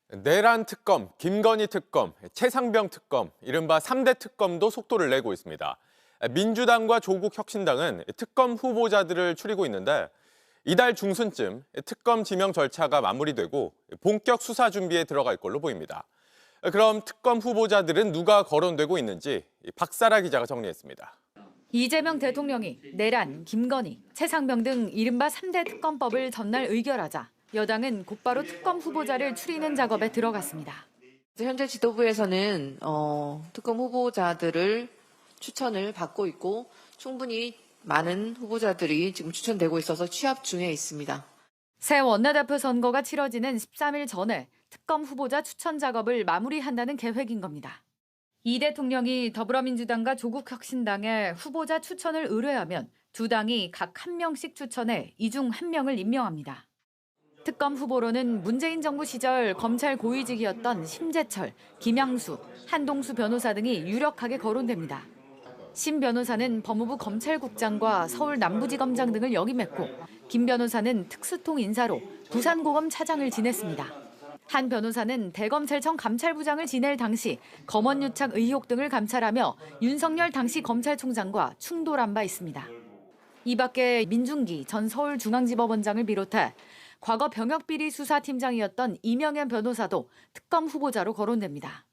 내란 특검, 김건희 특검, 최상병 특검, 이른바 3대 특검도 속도를 내고 있습니다. 민주당과 조국혁신당은 특검 후보자들을 추리고 있는데 이달 중순쯤 특검 지명 절차가 마무리되고 본격 수사 준비에 들어갈 걸로 보입니다. 그럼 특검 후보자들은 누가 거론되고 있는지 박사라 기자가 정리했습니다. 이재명 대통령이 내란, 김건희, 최상병 등 이른바 3대 특검법을 전날 의결하자 여당은 곧바로 특검 후보자를 추리는 작업에 들어갔습니다. 현재 지도부에서는 특검 후보자들을 추천을 받고 있고 충분히 많은 후보자들이 지금 추천되고 있어서 취합 중에 있습니다. 새 원내대표 선거가 치러지는 13일 전에 특검 후보자 추천 작업을 마무리한다는 계획인 겁니다. 이 대통령이 더불어민주당과 조국혁신당에 후보자 추천을 의뢰하면 두 당이 각 한 명씩 추천해 이 중 한 명을 임명합니다. 특검 후보로는 문재인 정부 시절 검찰 고위직이었던 심재철, 김양수, 한동수 변호사 등이 유력하게 거론됩니다. 심 변호사는 법무부 검찰국장과 서울 남부지검장 등을 역임했고 김 변호사는 특수통 인사로 부산고검 차장을 지냈습니다. 한 변호사는 대검찰청 감찰부장을 지낼 당시 검언유착 의혹 등을 감찰하며 윤석열 당시 검찰총장과 충돌한 바 있습니다. 이 밖에 민중기 전 서울중앙지법원장을 비롯해 과거 병역비리수사팀장이었던 이명현 변호사도 특검 후보자로 거론됩니다.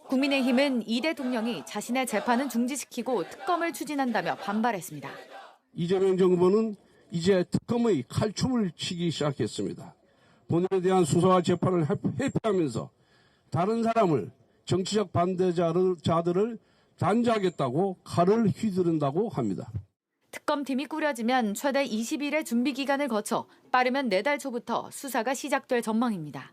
국민의힘은 이 대통령이 자신의 재판은 중지시키고 특검을 추진한다며 반발했습니다. 이재명 정부는 이제 특검의 칼춤을 치기 시작했습니다. 본인에 대한 수사와 재판을 회피하면서 다른 사람을 정치적 반대자들을 단죄하겠다고 칼을 휘두른다고 합니다. 특검팀이 꾸려지면 최대 20일의 준비 기간을 거쳐 빠르면 내달 초부터 수사가 시작될 전망입니다.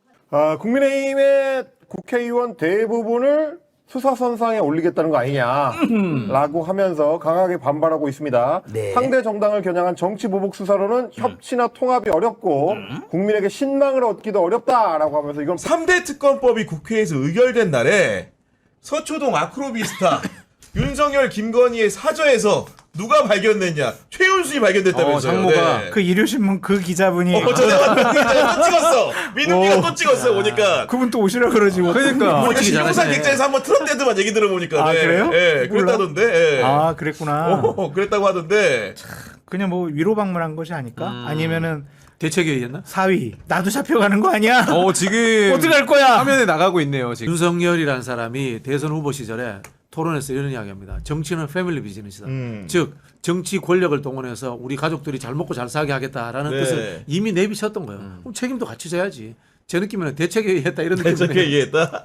국민의힘의 국회의원 대부분을 수사선상에 올리겠다는 거 아니냐라고 하면서 강하게 반발하고 있습니다. 네. 상대 정당을 겨냥한 정치보복 수사로는 협치나 통합이 어렵고 국민에게 신망을 얻기도 어렵다라고 하면서 이건 3대 특검법이 국회에서 의결된 날에 서초동 아크로비스타 윤석열 김건희의 사저에서 누가 발견됐냐? 최윤순이 발견됐다면서요. 장모가 네. 그 일요신문 그 기자분이 전화 그 기자가 또 찍었어. 민우기가 또 찍었어 보니까. 그분 또 오시라 그러지 뭐. 그러니까. 보니까 신용사 직장에서 한번 트럼데드만 얘기 들어보니까. 아, 네. 그래요? 예, 몰라? 그랬다던데. 예. 아 그랬구나. 그랬다고 하던데. 그냥 뭐 위로 방문한 것이 아닐까? 아니면은 대책회의였나? 사위 나도 잡혀가는 거 아니야? 지금 어떡할 거야? 화면에 나가고 있네요. 지금 윤석열이라는 사람이 대선 후보 시절에 토론에서 이런 이야기합니다. 정치는 패밀리 비즈니스다. 즉 정치 권력을 동원해서 우리 가족들이 잘 먹고 잘 살게 하겠다라는 네. 뜻을 이미 내비쳤던 거예요. 그럼 책임도 같이 져야지. 제 느낌에는 대책회의 했다 이런 느낌이에요. 대책회의했다.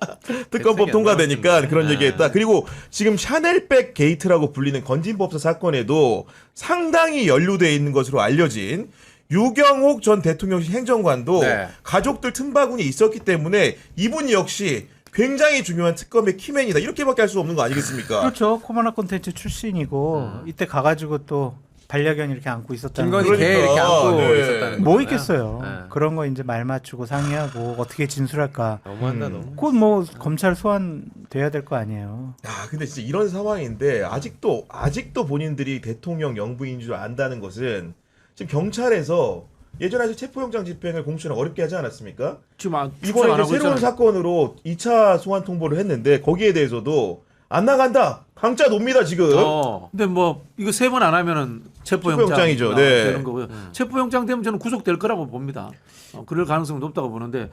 특검법 통과되니까 그런 얘기했다. 그리고 지금 샤넬백 게이트라고 불리는 건진법사 사건에도 상당히 연루되어 있는 것으로 알려진 유경옥 전 대통령실 행정관도 네. 가족들 틈바구니에 있었기 때문에 이분 역시 굉장히 중요한 특검의 키맨이다. 이렇게밖에 할 수 없는 거 아니겠습니까? 그렇죠. 코바나 콘텐츠 출신이고 이때 가가지고 또 반려견 이렇게 안고 있었다는 김건희 거. 개 이렇게 안고 네. 있었다는 뭐 거구나. 있겠어요. 네. 그런 거 이제 말 맞추고 상의하고 어떻게 진술할까. 너무한다 너무. 곧 뭐 검찰 소환 돼야 될 거 아니에요. 야, 근데 진짜 이런 상황인데 아직도 본인들이 대통령 영부인 줄 안다는 것은 지금 경찰에서 예전에 체포영장 집행을 공수처는 어렵게 하지 않았습니까? 지금 이번에 이제 새로운 사건으로 2차 소환 통보를 했는데 거기에 대해서도 안 나간다. 강짜 놉니다 지금. 근데 뭐 이거 3번 안 하면은 체포영장이죠. 네. 되는 거고요. 체포영장 되면 저는 구속될 거라고 봅니다. 그럴 가능성이 높다고 보는데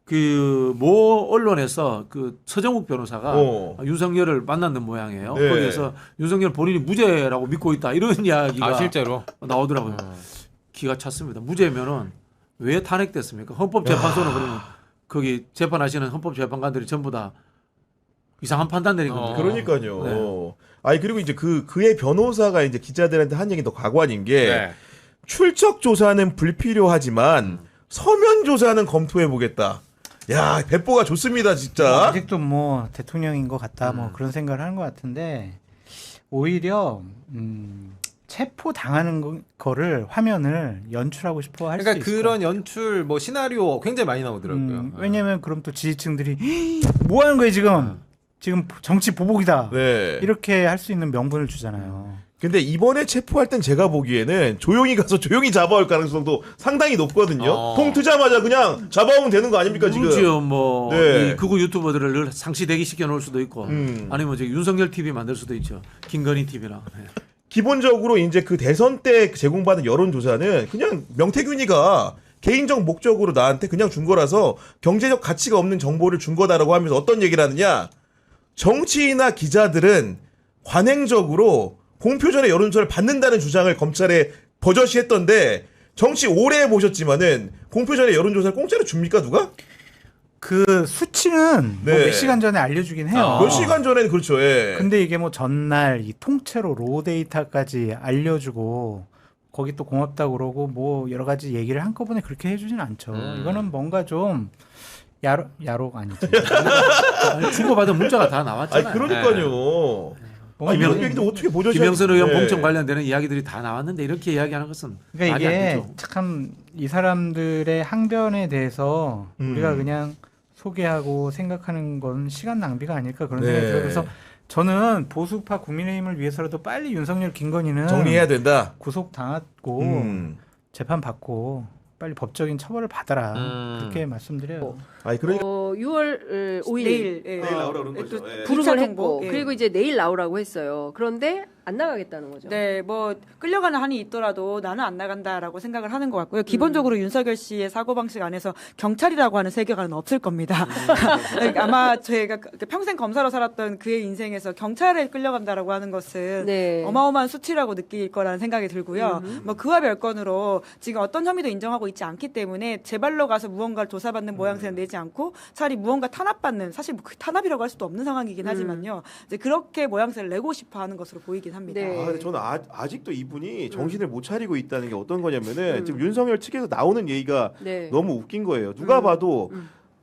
그 모 언론에서 그 서정욱 변호사가 윤석열을 만났는 모양이에요. 네. 거기에서 윤석열 본인이 무죄라고 믿고 있다 이런 이야기가 실제로? 나오더라고요. 기가 찼습니다. 무죄면은 왜 탄핵됐습니까? 헌법재판소는 그러면 거기 재판하시는 헌법재판관들이 전부 다 이상한 판단 내린 겁니다. 그러니까요. 네. 아니 그리고 이제 그의 변호사가 이제 기자들한테 한 얘기 더 가관인 게 네. 출석 조사는 불필요하지만 서면 조사는 검토해 보겠다. 야, 배포가 좋습니다, 진짜. 아직도 뭐 대통령인 것 같다 뭐 그런 생각을 하는 것 같은데 오히려 체포 당하는 거를 화면을 연출하고 싶어 할 수 그러니까 있을 그런 연출 뭐 시나리오 굉장히 많이 나오더라고요. 왜냐면 그럼 또 지지층들이 뭐 하는 거예요 지금? 지금 정치 보복이다. 네. 이렇게 할 수 있는 명분을 주잖아요. 근데 이번에 체포할 땐 제가 보기에는 조용히 가서 조용히 잡아올 가능성도 상당히 높거든요. 통 트자마자 그냥 잡아오면 되는 거 아닙니까 지금? 그렇죠. 뭐 네. 이 극우 유튜버들을 상시 대기시켜 놓을 수도 있고, 아니면 저기 윤석열 TV 만들 수도 있죠. 김건희 TV랑. 네. 기본적으로 이제 그 대선 때 제공받은 여론조사는 그냥 명태균이가 개인적 목적으로 나한테 그냥 준 거라서 경제적 가치가 없는 정보를 준 거다라고 하면서 어떤 얘기를 하느냐. 정치인이나 기자들은 관행적으로 공표 전에 여론조사를 받는다는 주장을 검찰에 버젓이 했던데 정치 오래 해보셨지만은 공표 전에 여론조사를 공짜로 줍니까 누가? 그 수치는 뭐 네. 몇 시간 전에 알려주긴 해요. 몇 시간 전에는 그렇죠. 예. 근데 이게 뭐 전날 이 통째로 로 데이터까지 알려주고 거기 또 고맙다고 그러고 뭐 여러 가지 얘기를 한꺼번에 그렇게 해주진 않죠. 이거는 뭔가 좀 야록 아니지. 주고받은 문자가 다 아니 나왔잖아요. 그러니까요. 아니, 이런 얘기도 어떻게 보죠? 김영선 의원 네. 공천 관련되는 이야기들이 다 나왔는데 이렇게 이야기하는 것은 그러니까 말이 안 이게 되죠. 참 이 사람들의 항변에 대해서 우리가 그냥 소개하고 생각하는 건 시간 낭비가 아닐까 그런 생각이 네. 들어요. 그래서 저는 보수파 국민의힘을 위해서라도 빨리 윤석열, 김건희는 정리해야 된다. 구속 당하고 재판 받고 빨리 법적인 처벌을 받아라 그렇게 말씀드려요. 아니 그러니까 6월 5일 내일 나오라 그런 거죠. 또 예. 부름을 부차 했고 정보, 예. 그리고 이제 내일 나오라고 했어요. 그런데 안 나가겠다는 거죠. 네, 뭐 끌려가는 한이 있더라도 나는 안 나간다라고 생각을 하는 것 같고요. 기본적으로 윤석열 씨의 사고 방식 안에서 경찰이라고 하는 세계관은 없을 겁니다. 아마 제가 평생 검사로 살았던 그의 인생에서 경찰에 끌려간다라고 하는 것은 네. 어마어마한 수치라고 느낄 거라는 생각이 들고요. 뭐 그와 별건으로 지금 어떤 혐의도 인정하고 있지 않기 때문에 제발로 가서 무언가를 조사받는 모양새는 내지 않고 차라리 무언가 탄압받는, 사실 그 탄압이라고 할 수도 없는 상황이긴 하지만요. 이제 그렇게 모양새를 내고 싶어 하는 것으로 보이긴 합니다. 네. 아, 근데 저는 아직도 이분이 정신을 못 차리고 있다는 게 어떤 거냐면은 지금 윤석열 측에서 나오는 얘기가 네. 너무 웃긴 거예요. 누가 봐도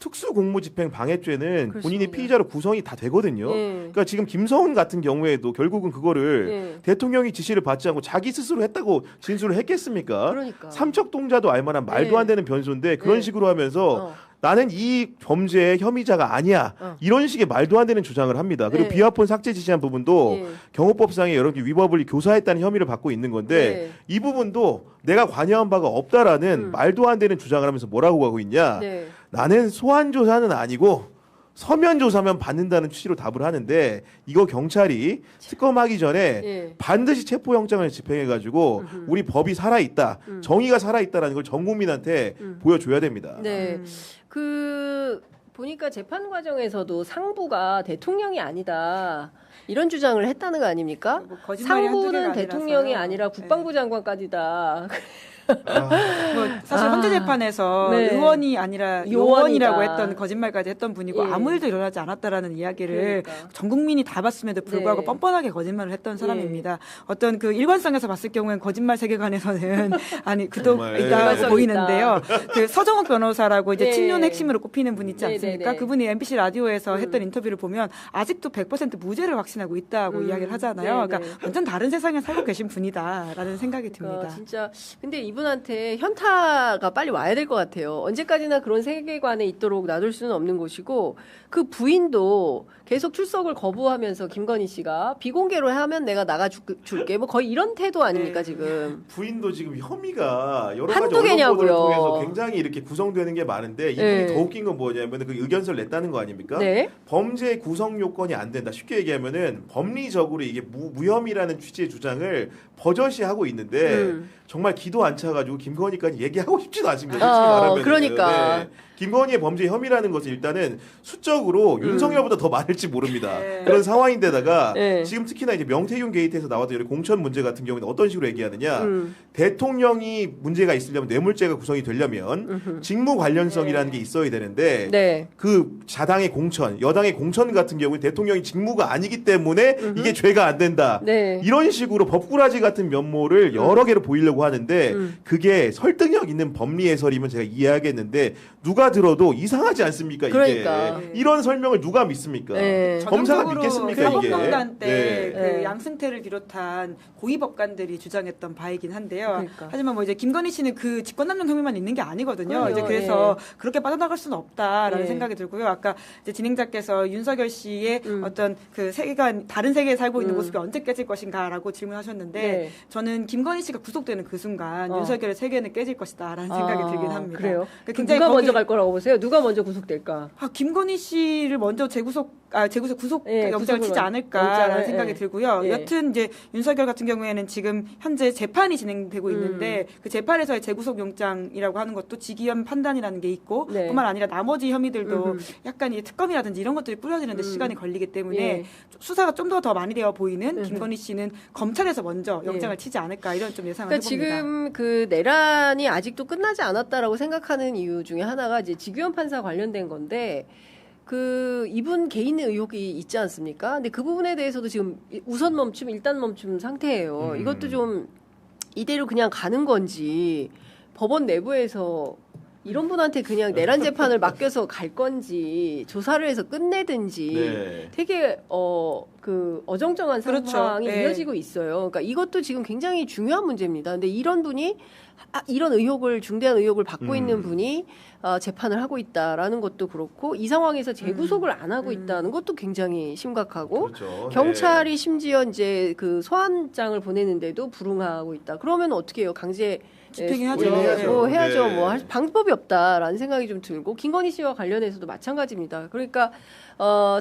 특수공무집행 방해죄는 본인이 그렇습니다. 피의자로 구성이 다 되거든요. 네. 그러니까 지금 김성은 같은 경우에도 결국은 그거를 네. 대통령이 지시를 받지 않고 자기 스스로 했다고 진술을 했겠습니까? 그러니까. 삼척동자도 알만한 말도 네. 안 되는 변수인데 그런 네. 식으로 하면서 어. 나는 이 범죄의 혐의자가 아니야. 이런 식의 말도 안 되는 주장을 합니다. 그리고 네. 비화폰 삭제 지시한 부분도 네. 경호법상의 여러 개 위법을 교사했다는 혐의를 받고 있는 건데 네. 이 부분도 내가 관여한 바가 없다라는 말도 안 되는 주장을 하면서 뭐라고 하고 있냐. 네. 나는 소환 조사는 아니고 서면 조사면 받는다는 취지로 답을 하는데 이거 경찰이 특검하기 전에 예. 반드시 체포영장을 집행해가지고 우리 법이 살아있다, 정의가 살아있다라는 걸 전 국민한테 보여줘야 됩니다. 네. 그 보니까 재판 과정에서도 상부가 대통령이 아니다. 이런 주장을 했다는 거 아닙니까? 뭐 거짓말이 한두 개가 상부는 아니라서요. 대통령이 아니라 네. 국방부 장관까지다. 뭐 사실 헌재 재판에서 네. 의원이 아니라 요원이다. 요원이라고 했던 거짓말까지 했던 분이고 예. 아무 일도 일어나지 않았다라는 이야기를 그러니까. 전 국민이 다 봤음에도 불구하고 네. 뻔뻔하게 거짓말을 했던 사람입니다. 어떤 그 일관성에서 봤을 경우엔 거짓말 세계관에서는 아니 그도 정말. 있다고 일관성 보이는데요. 그 서정욱 변호사라고 이제 네. 친윤 핵심으로 꼽히는 분 있지 네, 않습니까? 네, 네. 그분이 MBC 라디오에서 했던 인터뷰를 보면 아직도 100% 무죄를 확신하고 있다고 이야기를 하잖아요. 네, 그러니까 네. 완전 다른 세상에 살고 계신 분이다라는 생각이 그러니까 듭니다. 진짜 근데 이분한테 현타가 빨리 와야 될 것 같아요. 언제까지나 그런 세계관에 있도록 놔둘 수는 없는 것이고 그 부인도 계속 출석을 거부하면서 김건희 씨가 비공개로 하면 내가 나가줄게 뭐 거의 이런 태도 아닙니까 지금. 부인도 지금 혐의가 여러 가지 한두 언론 보도를 개냐고요. 통해서 굉장히 이렇게 구성되는 게 많은데 이분이 네. 더 웃긴 건 뭐냐면 그 의견서를 냈다는 거 아닙니까? 네. 범죄 구성 요건이 안 된다. 쉽게 얘기하면은 법리적으로 이게 무혐의라는 취지의 주장을 버젓이 하고 있는데 정말 기도 안 차가지고 김건희까지 얘기하고 싶지도 않습니다. 솔직히 말하면. 그러니까. 김건희의 범죄 혐의라는 것은 일단은 수적으로 윤석열보다 더 많을지 모릅니다. 네. 그런 상황인데다가 네. 지금 특히나 이제 명태균 게이트에서 나왔던 여러 공천 문제 같은 경우는 어떤 식으로 얘기하느냐. 대통령이 문제가 있으려면 뇌물죄가 구성이 되려면 직무 관련성이라는 게 있어야 되는데 네. 그 자당의 공천, 여당의 공천 같은 경우는 대통령이 직무가 아니기 때문에 이게 죄가 안 된다. 네. 이런 식으로 법꾸라지 같은 면모를 여러 개로 보이려고 하는데 그게 설득력 있는 법리 해설이면 제가 이해하겠는데 누가 들어도 이상하지 않습니까? 이게 그러니까. 이런 설명을 누가 믿습니까? 네. 검사가 전형적으로 믿겠습니까 이게? 대법원단 때 네. 그 양승태를 비롯한 고위 법관들이 주장했던 바이긴 한데요. 그러니까. 하지만 뭐 이제 김건희 씨는 그 직권남용 혐의만 있는 게 아니거든요. 그럼요. 이제 그래서 예. 그렇게 빠져나갈 수는 없다라는 예. 생각이 들고요. 아까 이제 진행자께서 윤석열 씨의 어떤 그 세계관 다른 세계에 살고 있는 모습이 언제 깨질 것인가라고 질문하셨는데 네. 저는 김건희 씨가 구속되는 그 순간 어. 윤석열의 세계는 깨질 것이다라는 생각이 들긴 합니다. 그래요? 그러니까 그럼 누가 먼저 갈 거라고 보세요? 누가 먼저 구속될까? 김건희 씨를 먼저 구속 예, 영장을 치지 구속을, 않을까라는 영장을, 생각이 예. 들고요. 예. 여튼 이제 윤석열 같은 경우에는 지금 현재 재판이 진행되고 있는데 그 재판에서의 재구속 영장이라고 하는 것도 직위헌 판단이라는 게 있고 네. 뿐만 아니라 나머지 혐의들도 약간 이 특검이라든지 이런 것들이 뿌려지는데 시간이 걸리기 때문에 예. 수사가 좀 더 많이 되어 보이는 김건희 씨는 검찰에서 먼저 영장을 치지 않을까 이런 좀 예상을 그러니까 해봅니다. 지금 그 내란이 아직도 끝나지 않았다라고 생각하는 이유 중에 하나가 이제 직위헌 판사 관련된 건데 그 이분 개인의 의혹이 있지 않습니까? 근데 그 부분에 대해서도 지금 우선 멈춤, 일단 멈춤 상태예요. 이것도 좀 이대로 그냥 가는 건지 법원 내부에서 이런 분한테 그냥 내란 재판을 맡겨서 갈 건지 조사를 해서 끝내든지 네. 되게 그 어정쩡한 그렇죠. 상황이 네. 이어지고 있어요. 그러니까 이것도 지금 굉장히 중요한 문제입니다. 근데 이런 분이 이런 의혹을 중대한 의혹을 받고 있는 분이 재판을 하고 있다라는 것도 그렇고 이 상황에서 재구속을 안 하고 있다는 것도 굉장히 심각하고 그렇죠. 경찰이 심지어 이제 그 소환장을 보내는데도 불응하고 있다. 그러면 어떻게 해요? 강제 집행해야죠. 뭐 해야죠. 네. 뭐 할 방법이 없다라는 생각이 좀 들고 김건희 씨와 관련해서도 마찬가지입니다. 그러니까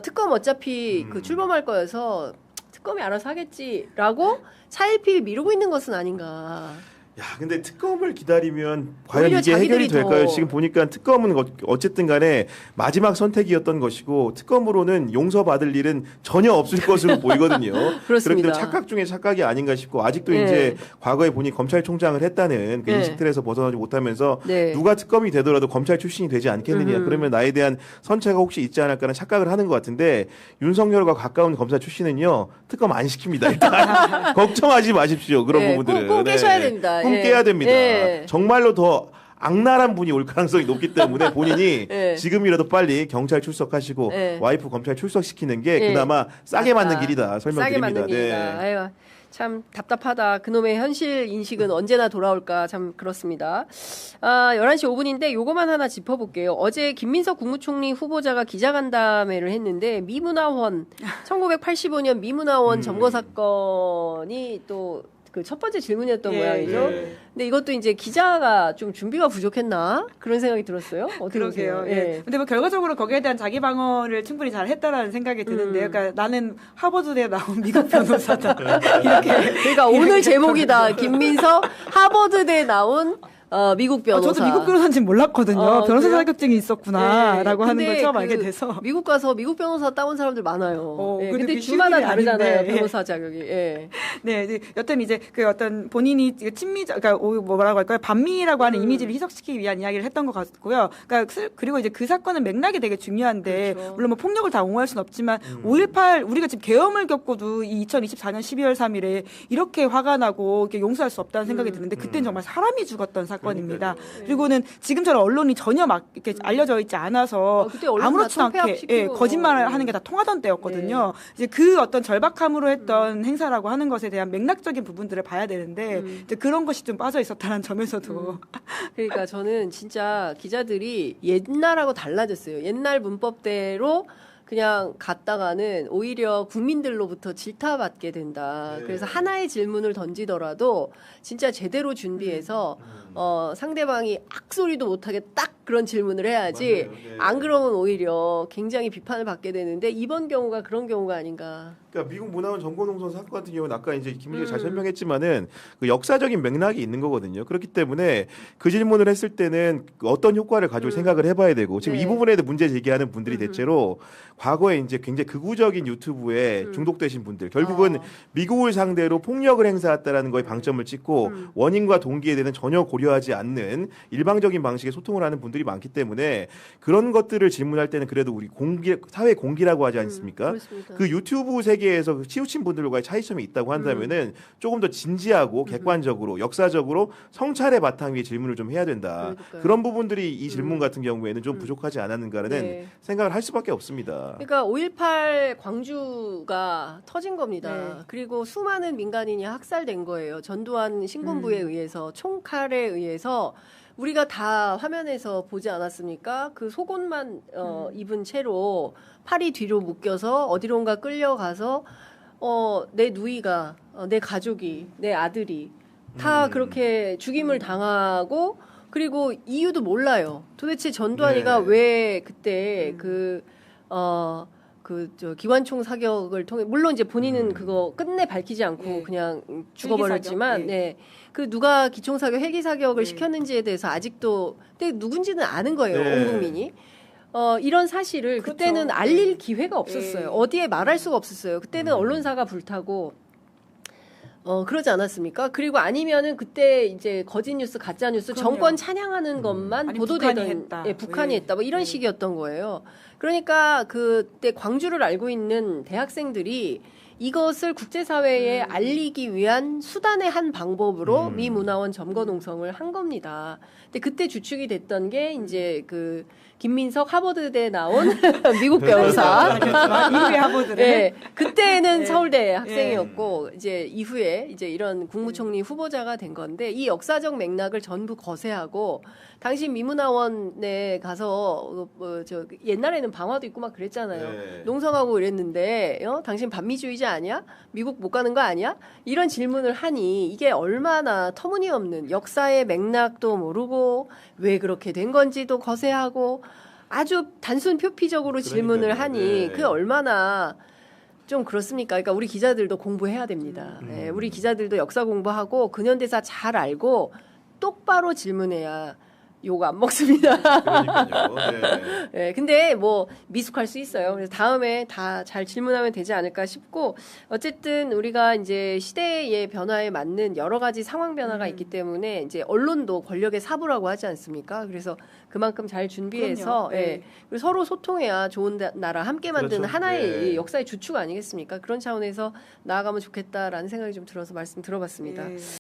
특검 어차피 그 출범할 거여서 특검이 알아서 하겠지라고 차일피일 미루고 있는 것은 아닌가. 야, 근데 특검을 기다리면 과연 오히려 이게 해결이 자기들이 될까요? 더- 지금 보니까 특검은 어쨌든 간에 마지막 선택이었던 것이고 특검으로는 용서받을 일은 전혀 없을 것으로 보이거든요. 그렇기 때문에 착각 중에 착각이 아닌가 싶고 아직도 네. 이제 과거에 본인이 검찰총장을 했다는 그 네. 인식틀에서 벗어나지 못하면서 네. 누가 특검이 되더라도 검찰 출신이 되지 않겠느냐. 그러면 나에 대한 선체가 혹시 있지 않을까라는 착각을 하는 것 같은데 윤석열과 가까운 검사 출신은요. 특검 안 시킵니다. 일단 걱정하지 마십시오. 그런 네, 부분들은. 꼭 깨셔야 됩니다. 꼭 예. 깨야 됩니다. 예. 정말로 더 악랄한 분이 올 가능성이 높기 때문에 본인이 예. 지금이라도 빨리 경찰 출석하시고 예. 와이프 검찰 출석시키는 게 예. 그나마 싸게 맞다. 맞는 길이다 싸게 설명드립니다. 맞는 길이다. 아유, 참 답답하다. 그놈의 현실 인식은 언제나 돌아올까 참 그렇습니다. 11시 5분인데 요거만 하나 짚어볼게요. 어제 김민석 국무총리 후보자가 기자간담회를 했는데 미문화원 1985년 미문화원 점거 사건이 또 그 첫 번째 질문이었던 모양이죠. 네. 근데 이것도 이제 기자가 좀 준비가 부족했나 그런 생각이 들었어요. 어떻게 그러게요. 보세요? 예. 근데 뭐 결과적으로 거기에 대한 자기 방어를 충분히 잘 했다라는 생각이 드는데요. 그러니까 나는 하버드대 나온 미국 변호사다. 이렇게. 그러니까 오늘 제목이다. 김민석 하버드대 나온 미국 변호사. 저도 미국 변호사인지 몰랐거든요. 변호사 그래요? 자격증이 있었구나라고 하는 걸 근데 처음 알게 그 돼서. 미국 가서 미국 변호사 따온 사람들 많아요. 예, 근데 근데 그게 주마다 쉬운 일이 다르잖아요. 아닌데. 변호사 자격이. 예. 네, 이제 여튼 이제 그 어떤 본인이 친미적, 그러니까 뭐라고 할까요? 반미라고 하는 이미지를 희석시키기 위한 이야기를 했던 것 같고요. 그러니까 그리고 이제 그 사건은 맥락이 되게 중요한데 그렇죠. 물론 뭐 폭력을 다 옹호할 수는 없지만 5.18 우리가 지금 계엄을 겪고도 이 2024년 12월 3일에 이렇게 화가 나고 이렇게 용서할 수 없다는 생각이 드는데 그때는 정말 사람이 죽었던 사건입니다. 그리고는 지금처럼 언론이 전혀 막 이렇게 알려져 있지 않아서 그때 언론 아무렇지도 다 않게 통폐합시키고. 거짓말을 하는 게 다 통하던 때였거든요. 이제 그 어떤 절박함으로 했던 행사라고 하는 것에 대한 맥락적인 부분들을 봐야 되는데 이제 그런 것이 좀 빠져 있었다는 점에서도 그러니까 저는 진짜 기자들이 옛날하고 달라졌어요. 옛날 문법대로 그냥 갔다가는 오히려 국민들로부터 질타받게 된다. 그래서 하나의 질문을 던지더라도 진짜 제대로 준비해서 상대방이 악소리도 못하게 딱 그런 질문을 해야지. 맞아요. 네. 안 그러면 오히려 굉장히 비판을 받게 되는데 이번 경우가 그런 경우가 아닌가. 그러니까 미국 문화원 정권농성 사건 같은 경우는 아까 이제 김민재 잘 설명했지만은 그 역사적인 맥락이 있는 거거든요. 그렇기 때문에 그 질문을 했을 때는 어떤 효과를 가지고 생각을 해봐야 되고 지금 네. 이 부분에 대해 문제 제기하는 분들이 대체로 과거에 이제 굉장히 극우적인 유튜브에 중독되신 분들 결국은 미국을 상대로 폭력을 행사했다라는 거에 방점을 찍고 원인과 동기에 대해서 전혀 고려하지 않는 일방적인 방식의 소통을 하는 분들이 부분들이 많기 때문에 그런 것들을 질문할 때는 그래도 우리 사회 공기라고 하지 않습니까? 그렇습니다. 그 유튜브 세계에서 치우친 분들과의 차이점이 있다고 한다면은 조금 더 진지하고 객관적으로 역사적으로 성찰의 바탕 위에 질문을 좀 해야 된다. 그러니까요. 그런 부분들이 이 질문 같은 경우에는 좀 부족하지 않았는가라는 네. 생각을 할 수밖에 없습니다. 그러니까 5.18 광주가 터진 겁니다. 네. 그리고 수많은 민간인이 학살된 거예요. 전두환 신군부에 의해서 총칼에 의해서 우리가 다 화면에서 보지 않았습니까? 그 속옷만 입은 채로 팔이 뒤로 묶여서 어디론가 끌려가서 내 누이가 내 가족이 내 아들이 다 그렇게 죽임을 당하고 그리고 이유도 몰라요. 도대체 전두환이가 네. 왜 그때 저 기관총 사격을 통해 물론 이제 본인은 그거 끝내 밝히지 않고 네. 그냥 죽어버렸지만 헬기 사격, 네. 그 누가 기총 사격 헬기 사격을 네. 시켰는지에 대해서 아직도 근데 누군지는 아는 거예요. 네. 온 국민이. 이런 사실을 그렇죠. 그때는 알릴 기회가 없었어요. 네. 어디에 말할 수가 없었어요. 그때는 언론사가 불타고 그러지 않았습니까? 그리고 아니면은 그때 이제 거짓 뉴스, 가짜 뉴스, 그럼요. 정권 찬양하는 것만 아니, 보도되던 북한이 했다. 북한이 네. 했다. 뭐 이런 네. 식이었던 거예요. 그러니까 그때 광주를 알고 있는 대학생들이 이것을 국제사회에 알리기 위한 수단의 한 방법으로 미 문화원 점거 농성을 한 겁니다. 근데 그때 주축이 됐던 게 이제 그 김민석 하버드대 나온 미국 변호사. 이후에 하버드를. 네, 그때는 네. 서울대 학생이었고 이제 이후에 이제 이런 국무총리 후보자가 된 건데 이 역사적 맥락을 전부 거세하고 당시 미문화원에 가서 저 옛날에는 방화도 있고 막 그랬잖아요. 네. 농성하고 이랬는데 당신 반미주의자 아니야? 미국 못 가는 거 아니야? 이런 질문을 하니 이게 얼마나 터무니없는 역사의 맥락도 모르고 왜 그렇게 된 건지도 거세하고 아주 단순 표피적으로 질문을 그러니까요. 하니 네. 그게 얼마나 좀 그렇습니까? 그러니까 우리 기자들도 공부해야 됩니다. 네, 우리 기자들도 역사 공부하고 근현대사 잘 알고 똑바로 질문해야 욕 안 먹습니다. 그러니까요. 네. 네, 근데 뭐 미숙할 수 있어요. 그래서 다음에 다 잘 질문하면 되지 않을까 싶고 어쨌든 우리가 이제 시대의 변화에 맞는 여러 가지 상황 변화가 있기 때문에 이제 언론도 권력의 사부라고 하지 않습니까? 그래서 그만큼 잘 준비해서 그럼요. 네. 예, 그리고 서로 소통해야 좋은 나라 함께 만드는 그렇죠. 하나의 네. 역사의 주축 아니겠습니까? 그런 차원에서 나아가면 좋겠다라는 생각이 좀 들어서 말씀 들어봤습니다. 예.